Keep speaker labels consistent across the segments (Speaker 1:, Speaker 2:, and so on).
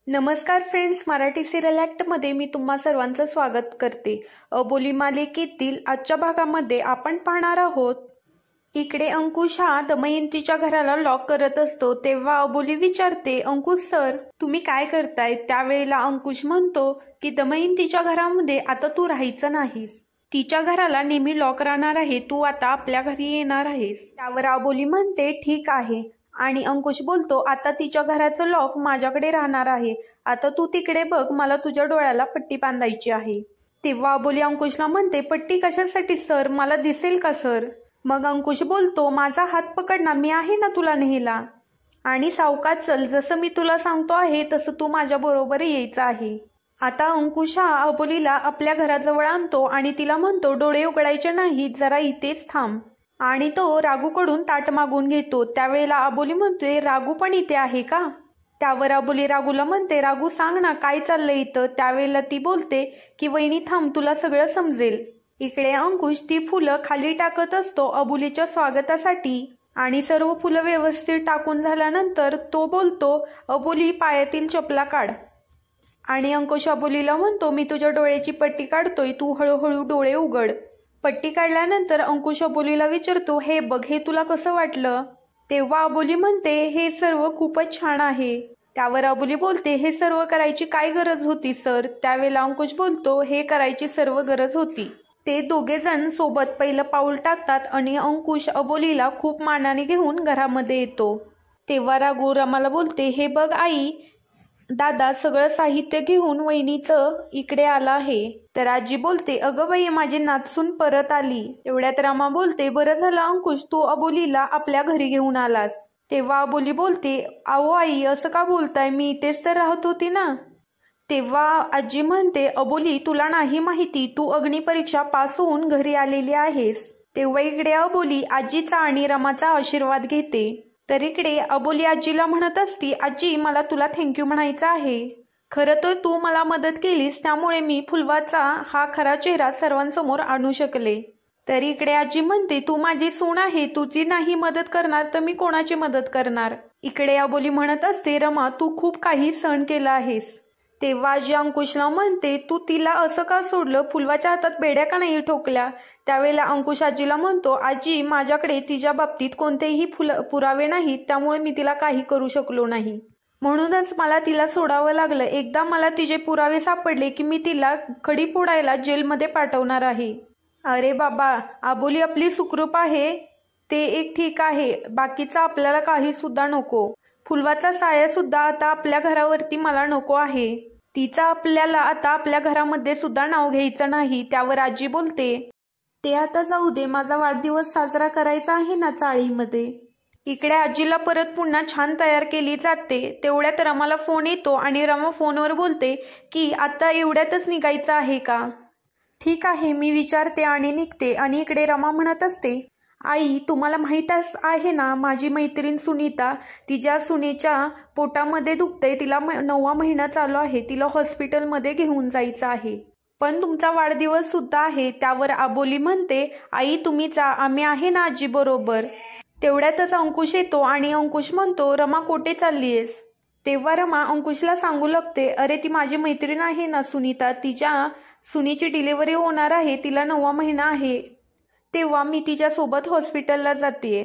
Speaker 1: नमस्कार friends, Marathi serial ॲक्टमध्ये मी तुम्हा सर्वांचं स्वागत करते। अबोली मालिकेतील आजच्या भागामध्ये आपण पाहणार आहोत। इकडे अंकुश हा दमयंतीच्या घराला लॉक करत असतो तेव्हा अबोली विचारते, अंकुश सर तुम्ही काय करताय? त्यावेळेला अंकुश म्हणतो की दमयंतीच्या घरामध्ये आता तू राहायचं नाहीस, तिच्या घराला नेहमी लॉक राहणार आहे, तू आता आपल्या घरी येणार आहेस। त्यावर अबोली म्हणते ठीक आहे आणि अंकुश बोलतो आता तिच्या घराचं लॉक माझ्याकडे राहणार आहे, आता तू तिकडे बघ, मला तुझ्या डोळ्याला पट्टी बांधायची आहे। तेव्हा अबोली अंकुशला म्हणते पट्टी कशासाठी सर, मला दिसेल का सर? मग अंकुश बोलतो माझा हात पकड ना, मी आहे ना तुला न्यायला, आणि सावकाश चल, जसं मी तुला सांगतो आहे तसं तू माझ्या बरोबर यायचं आहे। आता अंकुश हा अबोलीला आपल्या घराजवळ आणतो आणि तिला म्हणतो डोळे उघडायचे नाही, जरा इथेच थांब, आणि तो रागूकडून ताट मागून घेतो। त्यावेळेला अबोली म्हणते रागू पण इथे आहे का? त्यावर अबोली रागूला म्हणते रागू सांग ना काय चाललंय इथं? त्यावेळेला ती बोलते की वहिनी थांब, तुला सगळं समजेल। इकडे अंकुश ती फुलं खाली टाकत असतो अबोलीच्या स्वागतासाठी, आणि सर्व फुलं व्यवस्थित टाकून झाल्यानंतर तो बोलतो अबोली पायातील चपला काढ, आणि अंकुश अबोलीला म्हणतो मी तुझ्या डोळ्याची पट्टी काढतोय, तू हळूहळू डोळे उघड। पट्टी काढल्यानंतर अंकुश अबोलीला विचारतो हे बघ, हे तुला कसं वाटलं? तेव्हा अबोली म्हणते हे सर्व खूपच छान आहे। त्यावर अबोली बोलते हे सर्व करायची काय गरज होती सर? त्यावेळेला अंकुश बोलतो हे करायची सर्व गरज होती। ते दोघे जण सोबत पहिलं पाऊल टाकतात आणि अंकुश अबोलीला खूप मानाने घेऊन घरामध्ये येतो। तेव्हा रागू रमाला बोलते हे बघ आई, दादा सगळं साहित्य घेऊन वहिनीचं इकडे आला आहे। तर आजी बोलते अगं बाई माझी नातसून परत आली। एवढ्यात रमा बोलते बरं झालं अंकुश तू अबोलीला आपल्या घरी घेऊन आलास। तेव्हा अबोली बोलते आओ आई असं का बोलताय, मी इथेच तर राहत होती ना। तेव्हा आजी म्हणते अबोली तुला नाही माहिती, तू अग्निपरीक्षा पास होऊन घरी आलेली आहेस। तेव्हा इकडे अबोली आजीचा आणि रमाचा आशीर्वाद घेते। तर इकडे अबोली आजीला म्हणत असती आजी मला तुला थँक्यू म्हणायचं आहे, खरं तर तू मला मदत केलीस त्यामुळे मी फुलवाचा हा खरा चेहरा सर्वांसमोर आणू शकले। तर इकडे आजी म्हणते तू माझी सून आहे, तुझी नाही मदत करणार तर मी कोणाची मदत करणार? इकडे अबोली म्हणत असते रमा तू खूप काही सहन केलं आहेस। तेव्हा आजी अंकुशला म्हणते तू तिला असं का सोडलं, फुलवाच्या हातात बेड्या का नाही ठोकल्या? त्यावेळेला अंकुश आजीला म्हणतो आजी माझ्याकडे तिच्या बाबतीत कोणतेही पुरावे नाहीत, त्यामुळे मी तिला काही करू शकलो नाही, म्हणूनच मला तिला सोडावं लागलं। एकदा मला तिचे पुरावे सापडले की मी तिला खडी फोडायला जेलमध्ये पाठवणार आहे। अरे बाबा, अबोली आपली सुखरूप आहे ते एक ठीक आहे, बाकीचं आपल्याला काही सुद्धा नको। फुलवाचा साया सुद्धा आता आपल्या घरावरती मला नको आहे, तिचा आपल्याला आता आपल्या घरामध्ये सुद्धा नाव घ्यायचं नाही। त्यावर आजी बोलते ते आता जाऊ दे, माझा वाढदिवस साजरा करायचा आहे ना चाळीमध्ये। इकडे आजीला परत पुन्हा छान तयार केली जाते। तेवढ्यात रमाला फोन येतो आणि रमा फोनवर बोलते की आता एवढ्यातच निघायचं आहे का? ठीक आहे मी विचारते आणि निघते। आणि इकडे रमा म्हणत असते आई तुम्हाला माहित आहे ना माझी मैत्रीण सुनीता, तिच्या सुनेच्या पोटामध्ये दुखतंय, तिला 9वा महिना चालू आहे, तिला हॉस्पिटलमध्ये घेऊन जायचं आहे, पण तुमचा वाढदिवस सुद्धा आहे। त्यावर अबोली म्हणते आई तुम्ही जा, आम्ही आहे ना आजी बरोबर। तेवढ्यातच अंकुश येतो आणि अंकुश म्हणतो रमा कुठे चाललीयस? तेव्हा रमा अंकुशला सांगू लागते अरे ती माझी मैत्रीण आहे ना सुनीता, तिच्या सुनीची डिलिव्हरी होणार आहे, तिला 9वा महिना आहे, तेव्हा मी तिच्यासोबत हॉस्पिटलला जाते।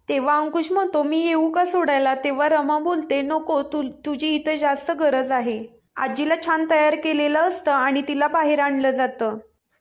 Speaker 1: तेव्हा अंकुश म्हणतो मी येऊ का सोडायला? तेव्हा रमा बोलते नको, तुझी इथं जास्त गरज आहे। आजीला छान तयार केलेलं असतं आणि तिला बाहेर आणलं जातं।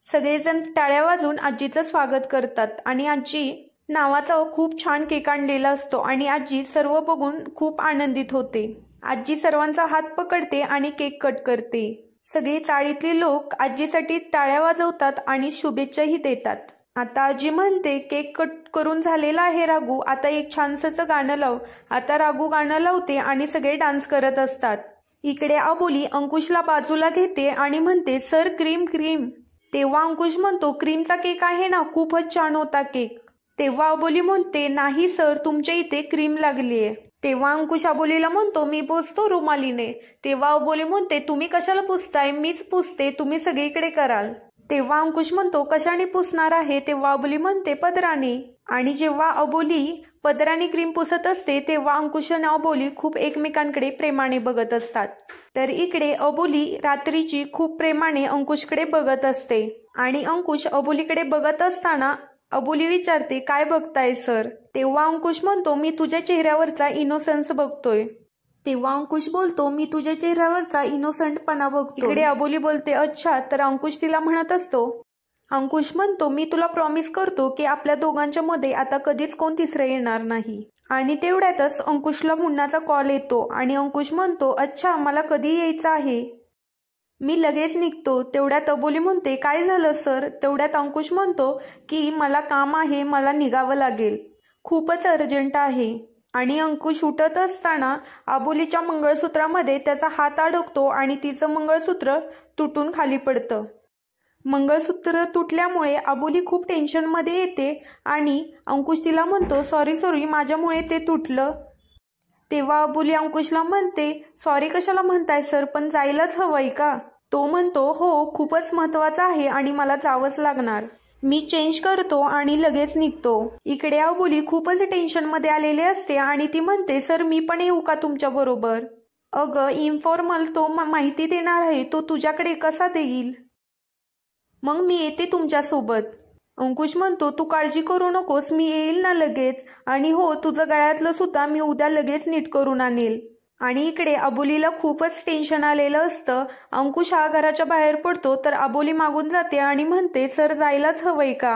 Speaker 1: सगळेजण टाळ्या वाजून आजीचं स्वागत करतात आणि आजी नावाचा खूप छान केक आणलेला असतो आणि आजी सर्व बघून खूप आनंदित होते। आजी सर्वांचा हात पकडते आणि केक कट करते। सगळे चाळीतले लोक आजीसाठी टाळ्या वाजवतात आणि शुभेच्छाही देतात। आता आजी म्हणते केक कट करून झालेला आहे रागू, आता एक छानसं गाणं लाव। आता रागू गाणं लावते आणि सगळे डान्स करत असतात। इकडे अबोली अंकुशला बाजूला घेते आणि म्हणते सर क्रीम क्रीम। तेव्हा अंकुश म्हणतो क्रीमचा केक आहे ना, खूपच छान होता केक। तेव्हा अबोली म्हणते नाही सर तुमच्या इथे क्रीम लागलीये। तेव्हा अंकुश अबोलीला म्हणतो मी पुसतो रुमालीने। तेव्हा अबोली म्हणते तुम्ही कशाला पुसताय, मीच पुसते, तुम्ही सगळीकडे कराल। तेव्हा अंकुश म्हणतो कशाने पुसणार आहे? तेव्हा अबोली म्हणते पदराने। आणि जेव्हा अबोली पदराने क्रीम पुसत असते तेव्हा अंकुश आणि अबोली खूप एकमेकांकडे प्रेमाने बघत असतात. तर इकडे अबोली रात्रीची खूप प्रेमाने अंकुशकडे बघत असते आणि अंकुश अबोलीकडे बघत असताना अबोली विचारते, काय बघताय सर? तेव्हा अंकुश म्हणतो, मी तुझ्या चेहऱ्यावरचा इनोसन्स बघतोय. तेव्हा अंकुश बोलतो, मी तुझ्या चेहऱ्यावरचा इनोसंटपणा बघतो. इकडे अबोली बोलते, अच्छा. तर अंकुश तिला म्हणत असतो, अंकुश म्हणतो, मी तुला प्रॉमिस करतो की आपल्या दोघांच्या मध्ये आता कधीच कोण तिसरं येणार नाही. आणि तेवढ्यातच अंकुशला मुन्नाचा कॉल येतो आणि अंकुश म्हणतो, अच्छा, मला कधी यायचं आहे? मी लगेच निघतो. तेवढ्यात अबोली म्हणते, काय झालं सर? तेवढ्यात अंकुश म्हणतो की मला काम आहे, मला निघावं लागेल, खूपच अर्जंट आहे. आणि अंकुश उठत असताना अबोलीच्या मंगळसूत्रामध्ये त्याचा हात अडकतो आणि तिचं मंगळसूत्र तुटून खाली पडतं. मंगळसूत्र तुटल्यामुळे अबोली खूप टेन्शनमध्ये येते आणि अंकुश तिला म्हणतो, सॉरी माझ्यामुळे ते तुटलं. तेव्हा अबोली अंकुशला म्हणते, सॉरी कशाला म्हणताय सर, पण जायलाच हवंय का? तो म्हणतो, हो, खूपच महत्वाचं आहे आणि मला जावंच लागणार. मी चेंज करतो आणि लगेच निघतो. इकडे अबोली खूपच टेन्शनमध्ये आलेली असते आणि ती म्हणते, सर मी पण येऊ का तुमच्या बरोबर? अगं इन्फॉर्मल तो माहिती देणार आहे, तो तुझ्याकडे कसा देईल? मग मी येते तुमच्यासोबत. अंकुश म्हणतो, तू काळजी करू नकोस, मी येईल ना लगेच. आणि हो, तुझं गळ्यातलं सुद्धा मी उद्या लगेच नीट करून आणेल. आणि इकडे अबोलीला खूपच टेन्शन आलेलं असतं. अंकुश हा घराच्या बाहेर पडतो तर अबोली मागून जाते आणि म्हणते, सर जायलाच हवंय का?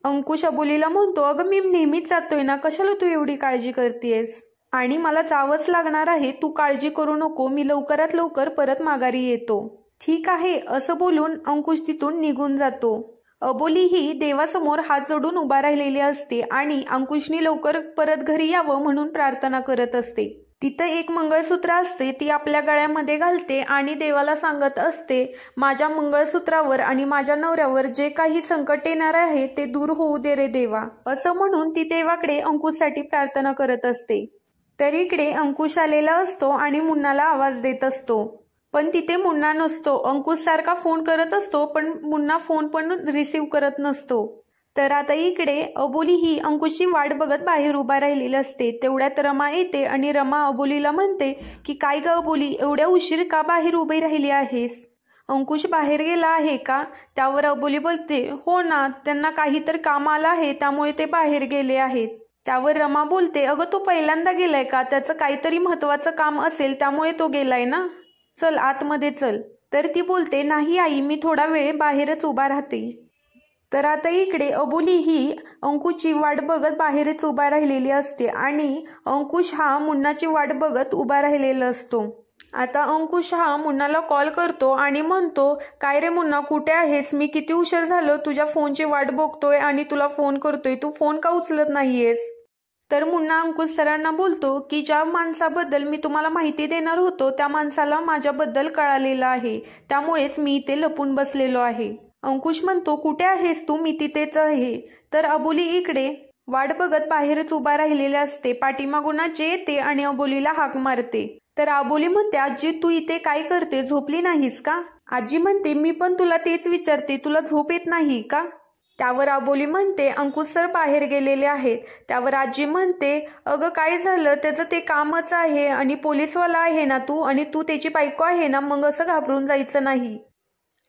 Speaker 1: अंकुश अबोलीला म्हणतो, अगं मी नेहमीच जातोय ना, कशाला तू एवढी काळजी करतेस? आणि मला जावंच लागणार आहे, तू काळजी करू नको, मी लवकरात लवकर परत माघारी येतो. ठीक आहे, असं बोलून अंकुश तिथून निघून जातो. अबोली ही देवासमोर हात जोडून उभा राहिलेली असते आणि अंकुशनी लवकर परत घरी यावं म्हणून प्रार्थना करत असते. तिथं एक मंगळसूत्र असते, ती आपल्या गळ्यामध्ये घालते आणि देवाला सांगत असते, माझ्या मंगळसूत्रावर आणि माझ्या नवऱ्यावर जे काही संकट येणार आहे ते दूर होऊ दे रे देवा, असं म्हणून ती देवाकडे अंकुशसाठी प्रार्थना करत असते. तर इकडे अंकुश आलेला असतो आणि मुन्नाला आवाज देत असतो, पण तिथे मुन्ना नसतो. अंकुश सारखा फोन करत असतो पण मुन्ना फोन पण रिसीव्ह करत नसतो. तर आता इकडे अबोली ही अंकुशची वाट बघत बाहेर उभा राहिलेली असते. तेवढ्यात रमा येते आणि रमा अबोलीला म्हणते की काय ग अबोली, एवढ्या उशीर का बाहेर उभी राहिली आहेस? अंकुश बाहेर गेला आहे का? त्यावर अबोली बोलते, हो ना, त्यांना काहीतरी काम आलं आहे त्यामुळे ते बाहेर गेले आहेत. त्यावर रमा बोलते, अगं तो पहिल्यांदा गेलाय का? त्याचं काहीतरी महत्वाचं काम असेल त्यामुळे तो गेलाय ना, चल आतमध्ये चल. तर ती बोलते, नाही आई, मी थोडा वेळ बाहेरच उभा राहते. तर आता इकडे अबोली ही अंकुशची वाट बघत बाहेरच उभा राहिलेली असते आणि अंकुश हा मुन्नाची वाट बघत उभा राहिलेला असतो. आता अंकुश हा मुन्नाला कॉल करतो आणि म्हणतो, काय रे मुन्ना, कुठे आहेस? मी किती उशीर झालं तुझ्या फोनची वाट बघतोय आणि तुला फोन करतोय, तू फोन का उचलत नाहीयेस? तर मुन्ना अंकुश सरांना बोलतो की ज्या माणसाबद्दल मी तुम्हाला माहिती देणार होतो त्या माणसाला माझ्याबद्दल कळालेलं आहे, त्यामुळेच मी इथे लपून बसलेलो आहे. अंकुश म्हणतो, कुठे आहेस तू? मी तिथेच आहे. तर अबोली इकडे वाट बघत बाहेरच उभा राहिलेली असते. पाठीमागून आजी येते आणि अबोलीला हाक मारते. तर अबोली म्हणते, आजी तू इथे काय करते, झोपली नाहीस का? आजी म्हणते, मी पण तुला तेच विचारते, तुला झोप येत नाही का? त्यावर अबोली म्हणते, अंकुश सर बाहेर गेलेले आहेत. त्यावर आजी म्हणते, अगं काय झालं, त्याचं ते कामच आहे आणि पोलीसवाला आहे ना तू, आणि तू त्याची बायको आहे ना, मग असं घाबरून जायचं नाही.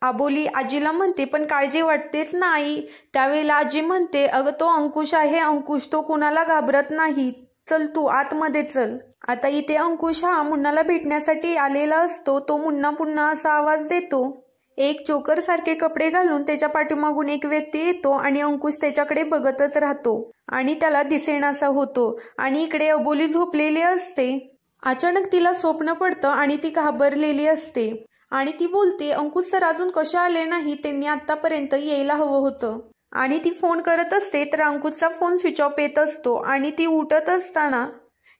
Speaker 1: अबोली आजीला म्हणते, पण काळजी वाटतेच ना आई. त्यावेळेला आजी म्हणते, अगं तो अंकुश आहे, अंकुश तो कुणाला घाबरत नाही, चल तू आतमध्ये चल. आता इथे अंकुश हा मुन्नाला भेटण्यासाठी आलेला असतो. तो मुन्ना पुन्हा असा आवाज देतो. एक जोकर सारखे कपडे घालून त्याच्या पाठीमागून एक व्यक्ती येतो आणि अंकुश त्याच्याकडे बघतच राहतो आणि त्याला दिसेनासा होतो. आणि इकडे अबोली झोपलेली असते. अचानक तिला स्वप्न पडतं आणि ती घाबरलेली असते आणि ती बोलते, अंकुश सर अजून कशा आले नाही, त्यांनी आतापर्यंत यायला हवं होतं. आणि ती फोन करत असते तर अंकुशचा फोन स्विच ऑफ येत असतो आणि ती उठत असताना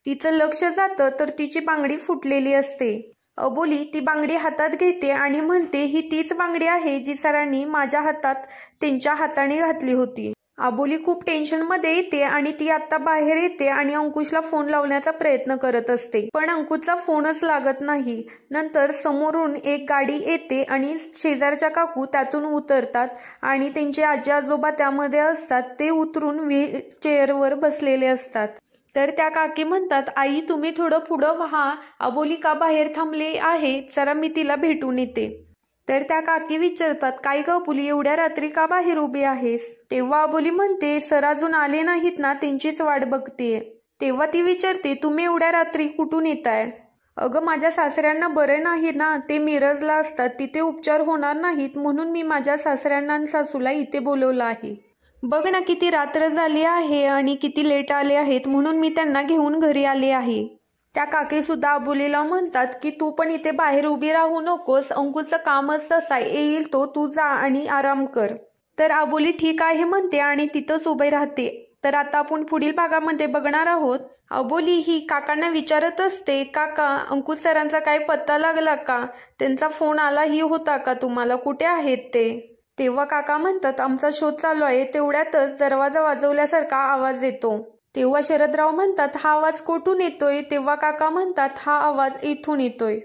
Speaker 1: तिचं लक्ष जातं तर तिची बांगडी फुटलेली असते. अबोली ती बांगडी हातात घेते आणि म्हणते, ही तीच बांगडी आहे जी सरांनी माझ्या हातात त्यांच्या हाताने घातली होती. अबोली खूप टेन्शनमध्ये येते आणि ती आता बाहेर येते आणि अंकुशला फोन लावण्याचा प्रयत्न करत असते, पण अंकुशचा फोनच लागत नाही. नंतर समोरून एक गाडी येते आणि शेजारच्या काकू त्यातून उतरतात आणि त्यांचे आजी आजोबा त्यामध्ये असतात. ते उतरून व्हील चेअरवर बसलेले असतात. तर त्या काकी म्हणतात, आई तुम्ही थोडं पुढं व्हा, अबोली का बाहेर थांबले आहे, जरा मी तिला भेटून येते. तर त्या काकी विचारतात, काय ग अबोली एवढ्या रात्री का बाहेर उभी आहेस. तेव्हा अबोली म्हणते, सर अजून आले नाहीत ना, त्यांचीच वाट बघतेय. तेव्हा ती विचारते, तुम्ही एवढ्या रात्री कुठून येताय. अगं माझ्या सासऱ्यांना बरं नाही ना, ते मिरजला असतात, तिथे उपचार होणार नाहीत, म्हणून मी माझ्या सासऱ्यांना आणि सासूला इथे बोलवलं आहे. बघ ना किती रात्र झाली आहे आणि किती लेट आले आहेत, म्हणून मी त्यांना घेऊन घरी आले आहे. त्या काकी सुद्धा अबोलीला म्हणतात की तू पण इथे बाहेर उभी राहू नकोस, अंकुचं कामच तसं आहे, येईल तो, तू जा आणि आराम कर. तर अबोली ठीक आहे म्हणते आणि तिथंच उभे राहते. तर आता आपण पुढील भागामध्ये बघणार आहोत. अबोली ही काकांना विचारत असते, काका अंकुश सरांचा काय पत्ता लागला का, त्यांचा फोन आलाही होता का तुम्हाला, कुठे आहेत ते. तेव्हा काका म्हणतात, आमचा शोध चालू आहे. तेवढ्यातच दरवाजा वाजवल्यासारखा आवाज येतो. तेव्हा शरदराव म्हणतात, हा आवाज कुठून येतोय. तेव्हा काका म्हणतात, हा आवाज इथून येतोय.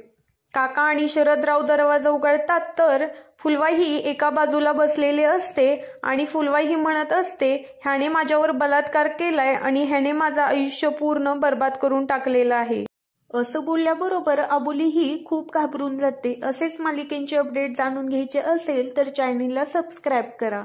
Speaker 1: काका आणि शरदराव दरवाजा उघडतात तर फुलवाई एका बाजूला बसलेले असते आणि फुलवाई म्हणत असते, ह्याने माझ्यावर बलात्कार केलाय आणि ह्याने माझं आयुष्य पूर्ण बर्बाद करून टाकलेलं आहे. असं बोलल्याबरोबर अबोली ही खूप घाबरून जाते. असेच मालिकेचे अपडेट जाणून घ्यायचे असेल तर चॅनलला सबस्क्राईब करा.